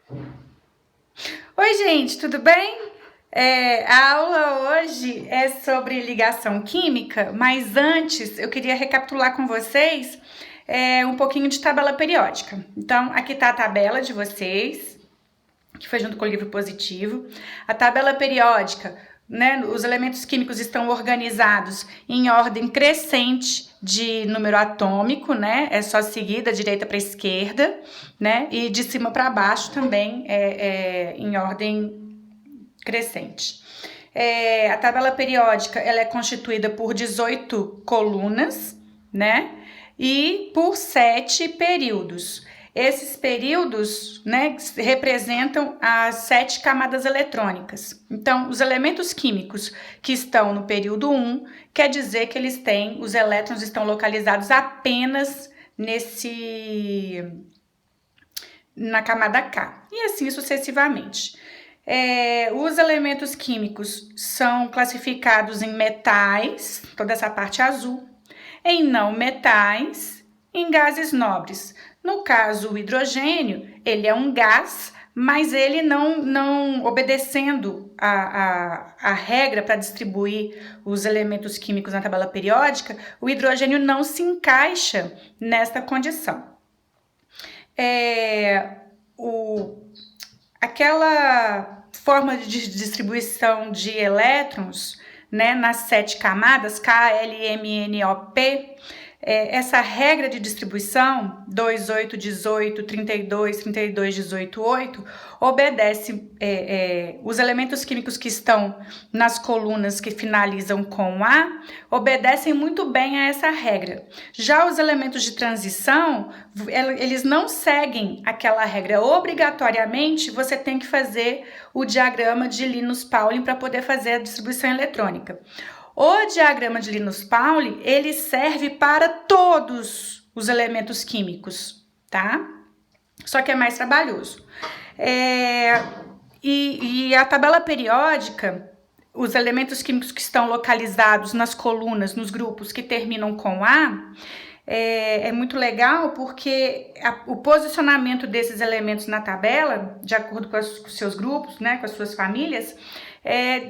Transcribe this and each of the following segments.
Oi, gente, tudo bem? A aula hoje é sobre ligação química, mas antes eu queria recapitular com vocês um pouquinho de tabela periódica. Então, aqui está a tabela de vocês, que foi junto com o livro positivo. A tabela periódica, né? Os elementos químicos estão organizados em ordem crescente de número atômico, né? É só seguir da direita para a esquerda, né? E de cima para baixo também em ordem crescente. A tabela periódica ela é constituída por 18 colunas, né? E por 7 períodos. Esses períodos, né, representam as 7 camadas eletrônicas. Então, os elementos químicos que estão no período 1, quer dizer que os elétrons estão localizados apenas na camada K, e assim sucessivamente. Os elementos químicos são classificados em metais, toda essa parte azul, em não metais, em gases nobres. No caso, o hidrogênio, ele é um gás, mas ele não obedecendo a regra para distribuir os elementos químicos na tabela periódica, o hidrogênio não se encaixa nesta condição. Aquela forma de distribuição de elétrons, né, nas 7 camadas, K, L, M, N, O, P, essa regra de distribuição, 2, 8, 18, 32, 32, 18, 8, obedece os elementos químicos que estão nas colunas que finalizam com A, obedecem muito bem a essa regra. Já os elementos de transição, eles não seguem aquela regra. Obrigatoriamente, você tem que fazer o diagrama de Linus-Pauling para poder fazer a distribuição eletrônica. O diagrama de Linus-Pauling, ele serve para todos os elementos químicos, tá? Só que é mais trabalhoso. E a tabela periódica, os elementos químicos que estão localizados nas colunas, nos grupos que terminam com A, é muito legal porque o posicionamento desses elementos na tabela, de acordo com os seus grupos, né, com as suas famílias,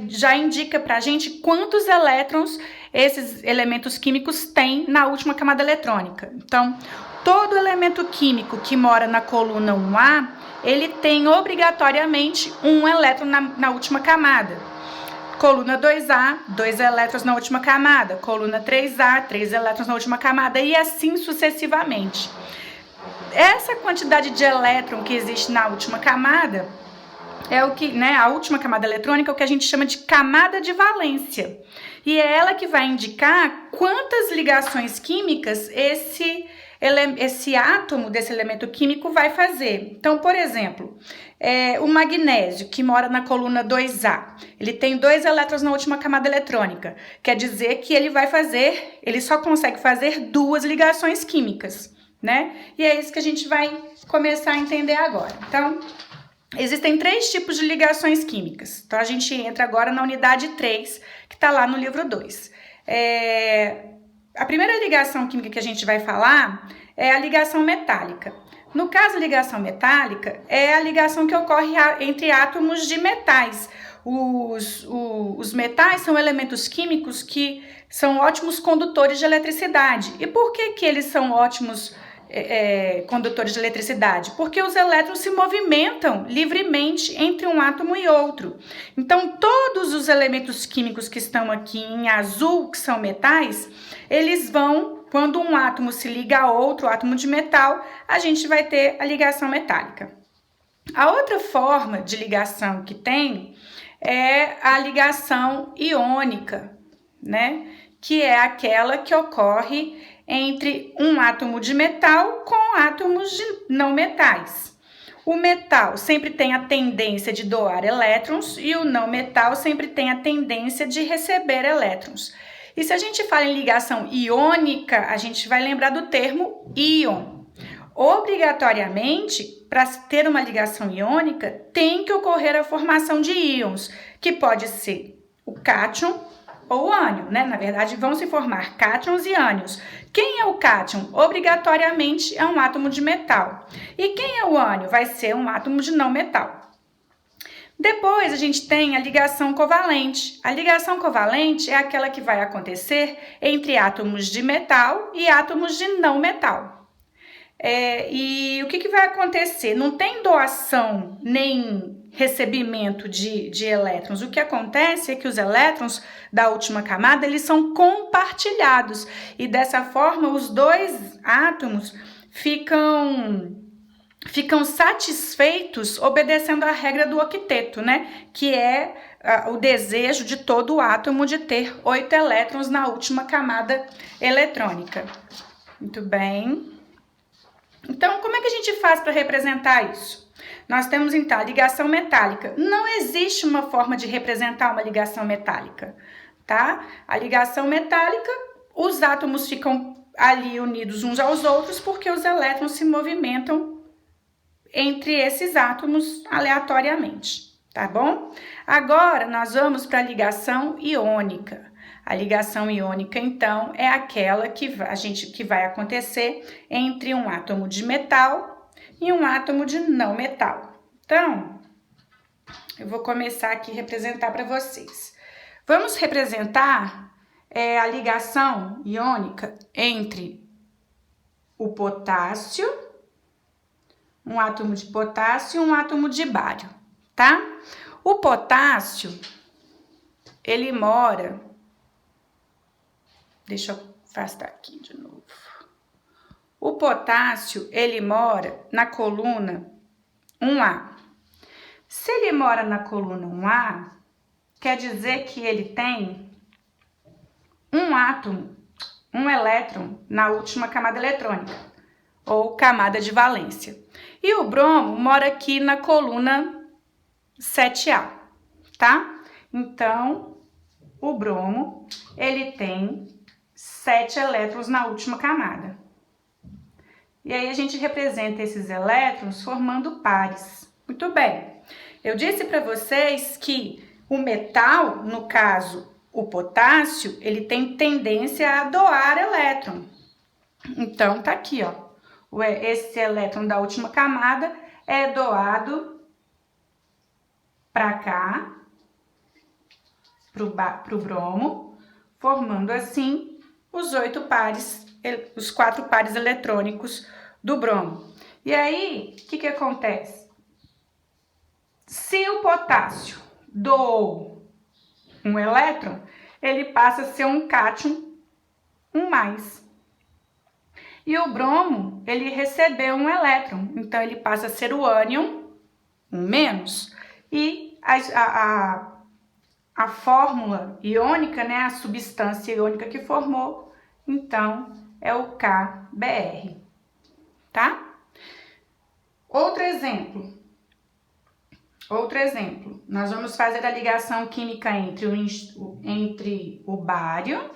já indica pra gente quantos elétrons esses elementos químicos têm na última camada eletrônica. Então, todo elemento químico que mora na coluna 1A, ele tem obrigatoriamente um elétron na última camada. Coluna 2A, 2 elétrons na última camada. Coluna 3A, 3 elétrons na última camada. E assim sucessivamente. Essa quantidade de elétron que existe na última camada é o que, né, a última camada eletrônica é o que a gente chama de camada de valência. E é ela que vai indicar quantas ligações químicas esse átomo desse elemento químico vai fazer. Então, por exemplo, o magnésio, que mora na coluna 2A, ele tem 2 elétrons na última camada eletrônica. Quer dizer que ele só consegue fazer 2 ligações químicas, né? E é isso que a gente vai começar a entender agora. Então, existem 3 tipos de ligações químicas. Então, a gente entra agora na unidade 3, que está lá no livro 2. A primeira ligação química que a gente vai falar é a ligação metálica. No caso, a ligação metálica é a ligação que ocorre entre átomos de metais. Os metais são elementos químicos que são ótimos condutores de eletricidade. E por que eles são ótimos condutores de eletricidade? Porque os elétrons se movimentam livremente entre um átomo e outro. Então, todos os elementos químicos que estão aqui em azul, que são metais, eles vão, quando um átomo se liga a outro átomo de metal, a gente vai ter a ligação metálica. A outra forma de ligação que tem é a ligação iônica, né? Que é aquela que ocorre entre um átomo de metal com átomos de não metais. O metal sempre tem a tendência de doar elétrons e o não metal sempre tem a tendência de receber elétrons. E se a gente fala em ligação iônica, a gente vai lembrar do termo íon. Obrigatoriamente, para ter uma ligação iônica, tem que ocorrer a formação de íons, que pode ser o cátion ou ânion, né? Na verdade, vão se formar cátions e ânions. Quem é o cátion? Obrigatoriamente é um átomo de metal. E quem é o ânion? Vai ser um átomo de não metal. Depois, a gente tem a ligação covalente. A ligação covalente é aquela que vai acontecer entre átomos de metal e átomos de não metal. E o que vai acontecer? Não tem doação nem recebimento de elétrons. O que acontece é que os elétrons da última camada, eles são compartilhados. E dessa forma, os dois átomos ficam satisfeitos obedecendo à regra do octeto, né? Que é o desejo de todo átomo de ter 8 elétrons na última camada eletrônica. Muito bem. Então, como é que a gente faz para representar isso? Nós temos, então, a ligação metálica. Não existe uma forma de representar uma ligação metálica, tá? A ligação metálica, os átomos ficam ali unidos uns aos outros porque os elétrons se movimentam entre esses átomos aleatoriamente, tá bom? Agora, nós vamos para a ligação iônica. A ligação iônica, então, é aquela que vai acontecer entre um átomo de metal e um átomo de não metal. Então, eu vou começar aqui a representar para vocês. Vamos representar a ligação iônica entre o potássio, um átomo de potássio e um átomo de bário, tá? O potássio, ele mora... Deixa eu afastar aqui de novo. O potássio, ele mora na coluna 1A. Se ele mora na coluna 1A, quer dizer que ele tem um átomo, um elétron na última camada eletrônica, ou camada de valência. E o bromo mora aqui na coluna 7A, tá? Então, o bromo, ele tem 7 elétrons na última camada. E aí a gente representa esses elétrons formando pares. Muito bem. Eu disse para vocês que o metal, no caso o potássio, ele tem tendência a doar elétron. Então tá aqui, ó. Esse elétron da última camada é doado para cá, pro bromo, formando assim os 4 pares eletrônicos do bromo. E aí, o que acontece? Se o potássio doou um elétron, ele passa a ser um cátion 1+. E o bromo, ele recebeu um elétron, então ele passa a ser o ânion 1-. E a fórmula iônica, né, a substância iônica que formou, então, é o KBr, tá? Outro exemplo, nós vamos fazer a ligação química entre o bário,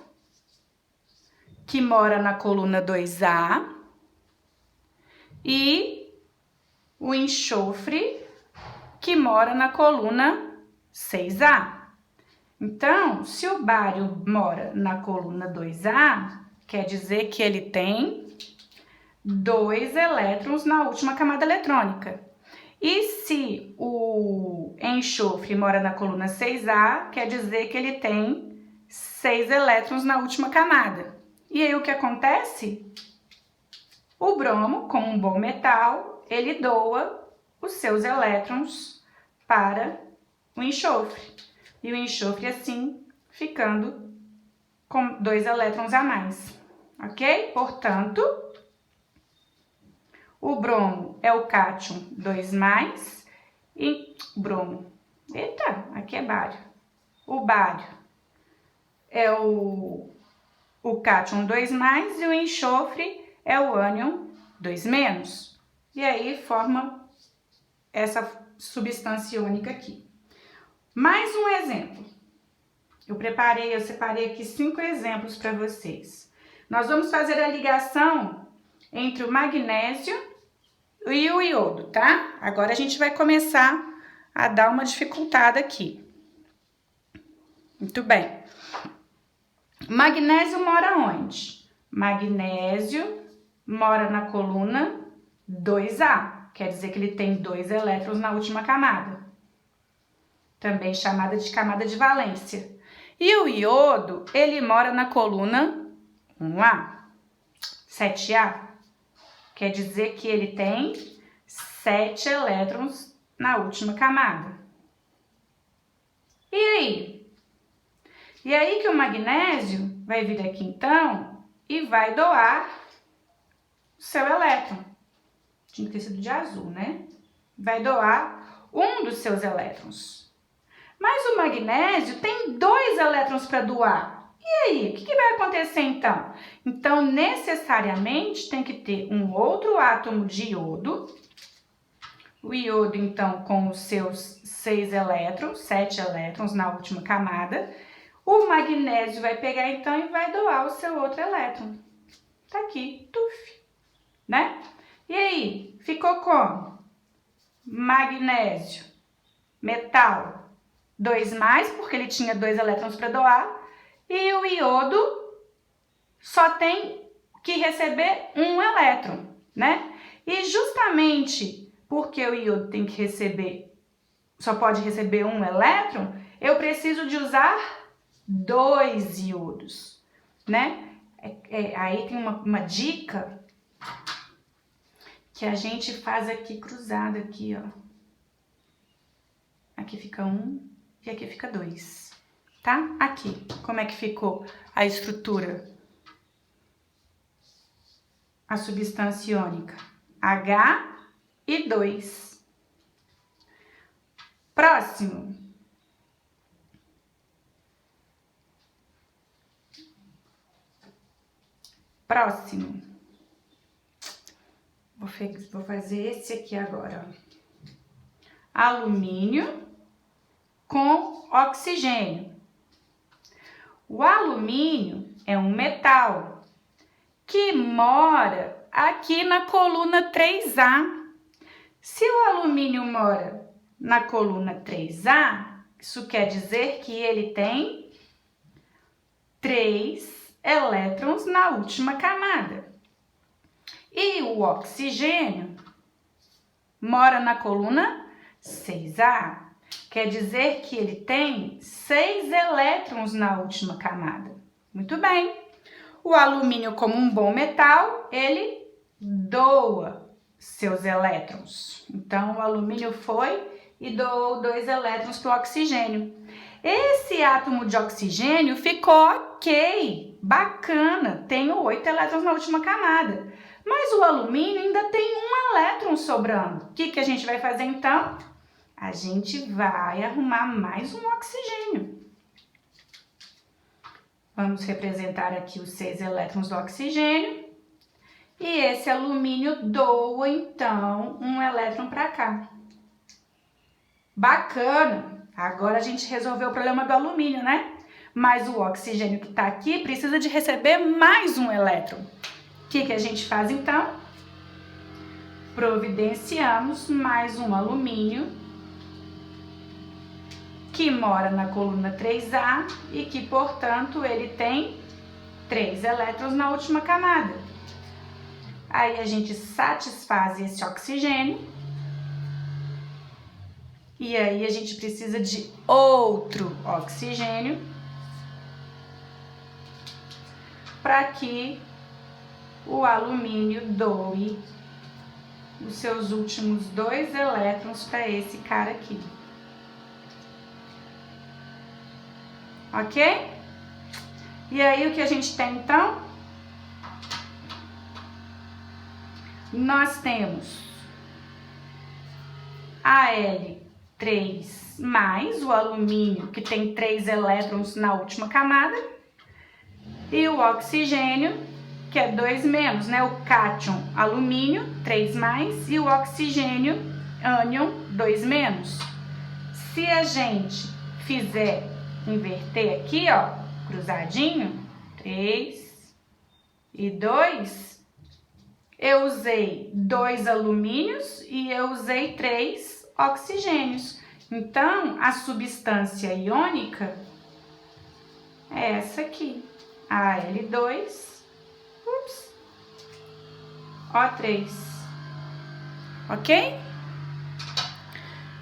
que mora na coluna 2A, e o enxofre, que mora na coluna 6A. Então, se o bário mora na coluna 2A, quer dizer que ele tem 2 elétrons na última camada eletrônica. E se o enxofre mora na coluna 6A, quer dizer que ele tem 6 elétrons na última camada. E aí o que acontece? O bromo, como um bom metal, ele doa os seus elétrons para o enxofre. E o enxofre, assim, ficando com 2 elétrons a mais, ok? Portanto, o bromo é o cátion 2+, e bromo, aqui é bário. O bário é o cátion 2+, e o enxofre é o ânion 2-. E aí forma essa substância iônica aqui. Mais um exemplo. Eu separei aqui 5 exemplos para vocês. Nós vamos fazer a ligação entre o magnésio e o iodo, tá? Agora a gente vai começar a dar uma dificultada aqui. Muito bem. Magnésio mora onde? Magnésio mora na coluna 2A, quer dizer que ele tem 2 elétrons na última camada, também chamada de camada de valência. E o iodo, ele mora na coluna 1A, 7A, quer dizer que ele tem 7 elétrons na última camada. E aí? E aí que o magnésio vai vir aqui então e vai doar o seu elétron. Tinha que ter sido de azul, né? Vai doar um dos seus elétrons. Mas o magnésio tem 2 elétrons para doar. E aí, o que vai acontecer então? Então, necessariamente, tem que ter um outro átomo de iodo. O iodo, então, com os seus 6 elétrons, 7 elétrons na última camada. O magnésio vai pegar, então, e vai doar o seu outro elétron. Tá aqui, tuf, né? E aí, ficou como? Magnésio, metal, 2+, porque ele tinha 2 elétrons para doar. E o iodo só tem que receber 1 elétron, né? E justamente porque o iodo tem que receber, só pode receber 1 elétron, eu preciso de usar 2 iodos, né? Aí tem uma dica que a gente faz aqui cruzado aqui, ó. Aqui fica 1 e aqui fica 2, tá? Aqui, como é que ficou a estrutura? A substância iônica H e 2. Próximo. Próximo. Vou fazer esse aqui agora, ó. Alumínio com oxigênio. O alumínio é um metal que mora aqui na coluna 3A. Se o alumínio mora na coluna 3A, isso quer dizer que ele tem 3 elétrons na última camada. E o oxigênio mora na coluna 6A, quer dizer que ele tem 6 elétrons na última camada. Muito bem. O alumínio, como um bom metal, ele doa seus elétrons. Então, o alumínio foi e doou 2 elétrons para o oxigênio. Esse átomo de oxigênio ficou ok, bacana, tem 8 elétrons na última camada. Mas o alumínio ainda tem 1 elétron sobrando. O que a gente vai fazer então? A gente vai arrumar mais um oxigênio. Vamos representar aqui os 6 elétrons do oxigênio. E esse alumínio doa, então, 1 elétron para cá. Bacana! Agora a gente resolveu o problema do alumínio, né? Mas o oxigênio que está aqui precisa de receber mais 1 elétron. O que a gente faz, então? Providenciamos mais um alumínio que mora na coluna 3A e que, portanto, ele tem 3 elétrons na última camada. Aí a gente satisfaz esse oxigênio e aí a gente precisa de outro oxigênio para que o alumínio doe os seus últimos 2 elétrons para esse cara aqui. Ok? E aí o que a gente tem então? Nós temos Al3 mais o alumínio, que tem 3 elétrons na última camada, e o oxigênio, que é 2 menos, né? O cátion, alumínio, 3 mais, e o oxigênio, ânion, 2 menos. Se a gente fizer inverter aqui, ó, cruzadinho, 3 e 2, eu usei 2 alumínios e eu usei 3 oxigênios. Então, a substância iônica é essa aqui, Al2, O3, ok?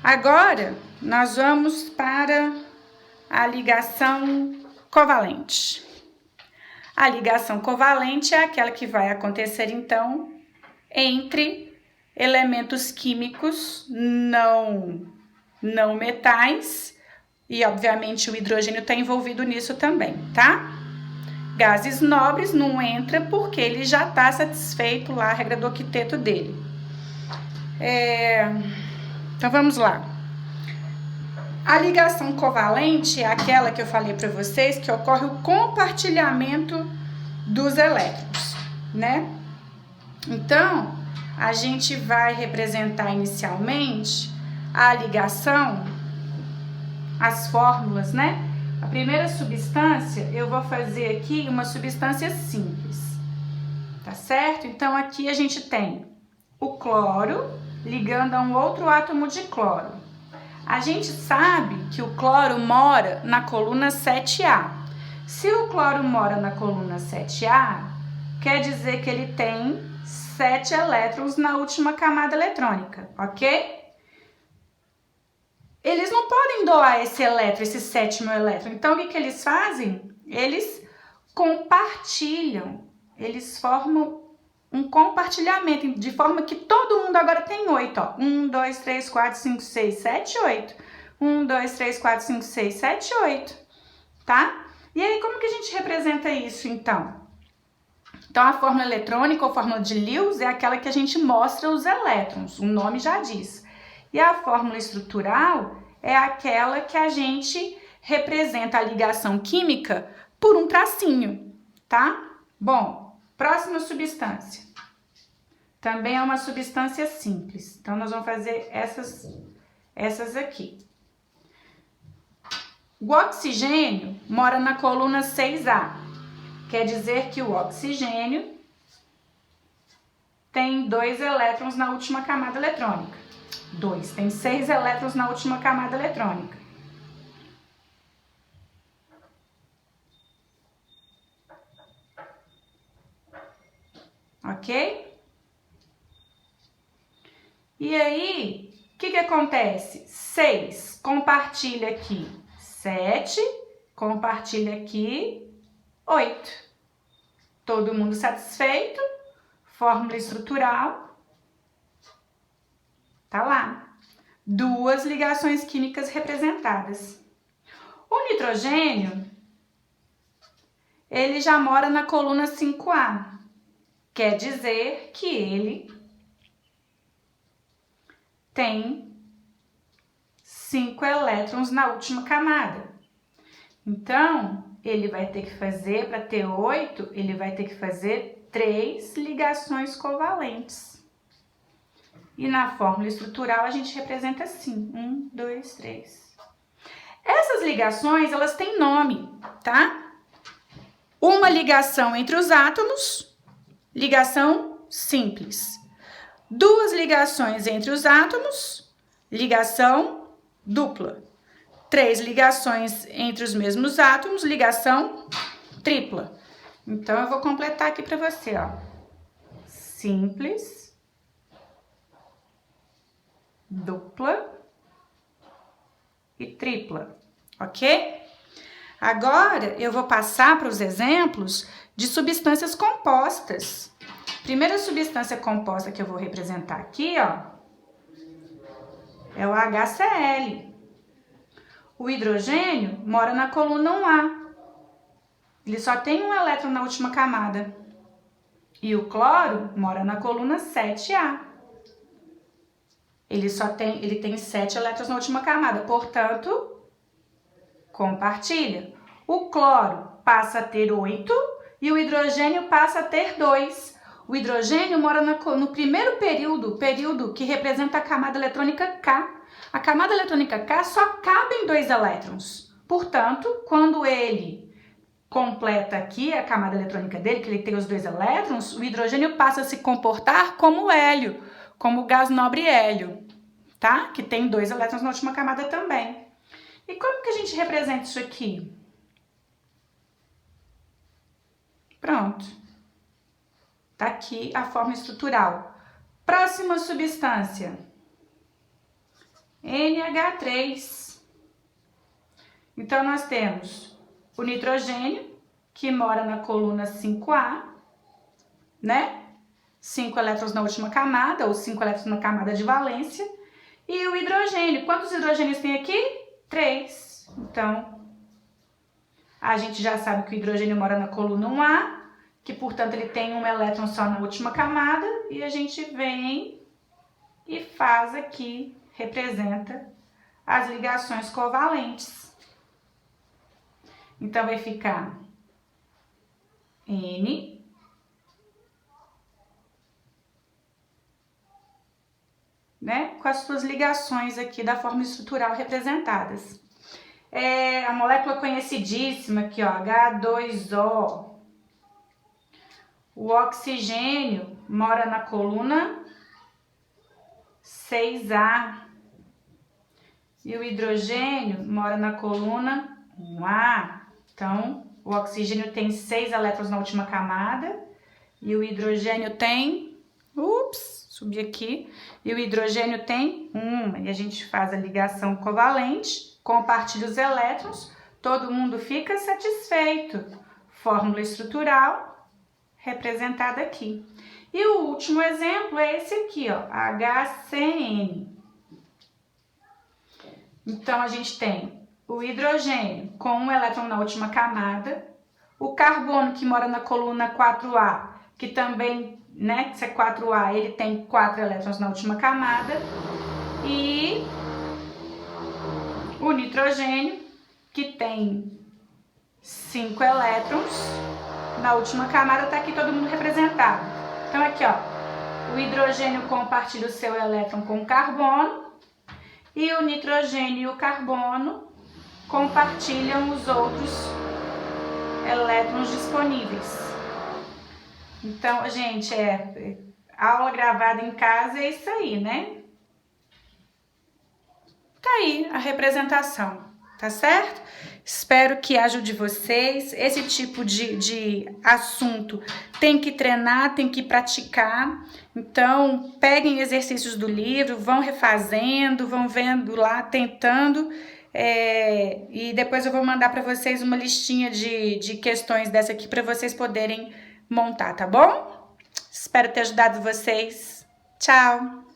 Agora, nós vamos para a ligação covalente. A ligação covalente é aquela que vai acontecer, então, entre elementos químicos não metais, e obviamente o hidrogênio está envolvido nisso também, tá? Gases nobres não entra porque ele já está satisfeito lá a regra do octeto dele. Então vamos lá. A ligação covalente é aquela que eu falei para vocês que ocorre o compartilhamento dos elétrons, né? Então, a gente vai representar inicialmente a ligação, as fórmulas, né? A primeira substância, eu vou fazer aqui uma substância simples, tá certo? Então, aqui a gente tem o cloro ligando a um outro átomo de cloro. A gente sabe que o cloro mora na coluna 7A. Se o cloro mora na coluna 7A, quer dizer que ele tem 7 elétrons na última camada eletrônica, ok? Eles não podem doar esse elétron, esse sétimo elétron. Então, o que eles fazem? Eles compartilham, eles formam um compartilhamento, de forma que todo mundo agora tem 8, ó. 1, 2, 3, 4, 5, 6, 7, 8. 1, 2, 3, 4, 5, 6, 7, 8, tá? E aí, como que a gente representa isso, então? Então, a fórmula eletrônica ou fórmula de Lewis é aquela que a gente mostra os elétrons, o nome já diz. E a fórmula estrutural é aquela que a gente representa a ligação química por um tracinho, tá? Bom, próxima substância. Também é uma substância simples. Então, nós vamos fazer essas aqui. O oxigênio mora na coluna 6A. Quer dizer que o oxigênio tem 2 elétrons na última camada eletrônica. Tem 6 elétrons na última camada eletrônica. Ok? E aí, o que acontece? 6 compartilha aqui 7, compartilha aqui 8. Todo mundo satisfeito? Fórmula estrutural. Tá lá. 2 ligações químicas representadas. O nitrogênio, ele já mora na coluna 5A. Quer dizer que ele tem 5 elétrons na última camada. Então, ele vai ter que fazer, para ter 8, ele vai ter que fazer 3 ligações covalentes. E na fórmula estrutural a gente representa assim, 1, 2, 3. Essas ligações, elas têm nome, tá? Uma ligação entre os átomos, ligação simples. 2 ligações entre os átomos, ligação dupla. 3 ligações entre os mesmos átomos, ligação tripla. Então, eu vou completar aqui para você, ó. Simples, dupla e tripla, ok? Agora, eu vou passar para os exemplos de substâncias compostas. Primeira substância composta que eu vou representar aqui, ó, é o HCl. O hidrogênio mora na coluna 1A. Ele só tem um elétron na última camada. E o cloro mora na coluna 7A. Ele tem 7 elétrons na última camada, portanto, compartilha. O cloro passa a ter 8 e o hidrogênio passa a ter 2. O hidrogênio mora no primeiro período que representa a camada eletrônica K. A camada eletrônica K só cabe em 2 elétrons. Portanto, quando ele completa aqui a camada eletrônica dele, que ele tem os 2 elétrons, o hidrogênio passa a se comportar como o hélio, como o gás nobre hélio, tá? Que tem 2 elétrons na última camada também. E como que a gente representa isso aqui? Pronto. Tá aqui a forma estrutural. Próxima substância. NH3. Então, nós temos o nitrogênio, que mora na coluna 5A, né? 5 elétrons na última camada, ou 5 elétrons na camada de valência. E o hidrogênio. Quantos hidrogênios tem aqui? 3. Então, a gente já sabe que o hidrogênio mora na coluna 1A, que, portanto, ele tem um elétron só na última camada. E a gente vem e faz aqui, representa as ligações covalentes. Então, vai ficar N, né, com as suas ligações aqui da forma estrutural representadas. A molécula conhecidíssima aqui, ó, H2O. O oxigênio mora na coluna 6A. E o hidrogênio mora na coluna 1A. Então, o oxigênio tem 6 elétrons na última camada. E o hidrogênio tem... subi aqui. E o hidrogênio tem 1. E a gente faz a ligação covalente, compartilha os elétrons, todo mundo fica satisfeito. Fórmula estrutural representada aqui. E o último exemplo é esse aqui, ó, HCN. Então, a gente tem o hidrogênio com um elétron na última camada, o carbono que mora na coluna 4A, que também, né, se é 4A, ele tem 4 elétrons na última camada, e o nitrogênio, que tem 5 elétrons na última camada, tá aqui todo mundo representado. Então, aqui, ó, o hidrogênio compartilha o seu elétron com o carbono, e o nitrogênio e o carbono compartilham os outros elétrons disponíveis. Então, gente, aula gravada em casa é isso aí, né? Tá aí a representação, tá certo? Espero que ajude vocês. Esse tipo de assunto tem que treinar, tem que praticar. Então, peguem exercícios do livro, vão refazendo, vão vendo lá, tentando. E depois eu vou mandar para vocês uma listinha de questões dessa aqui para vocês poderem montar, tá bom? Espero ter ajudado vocês. Tchau!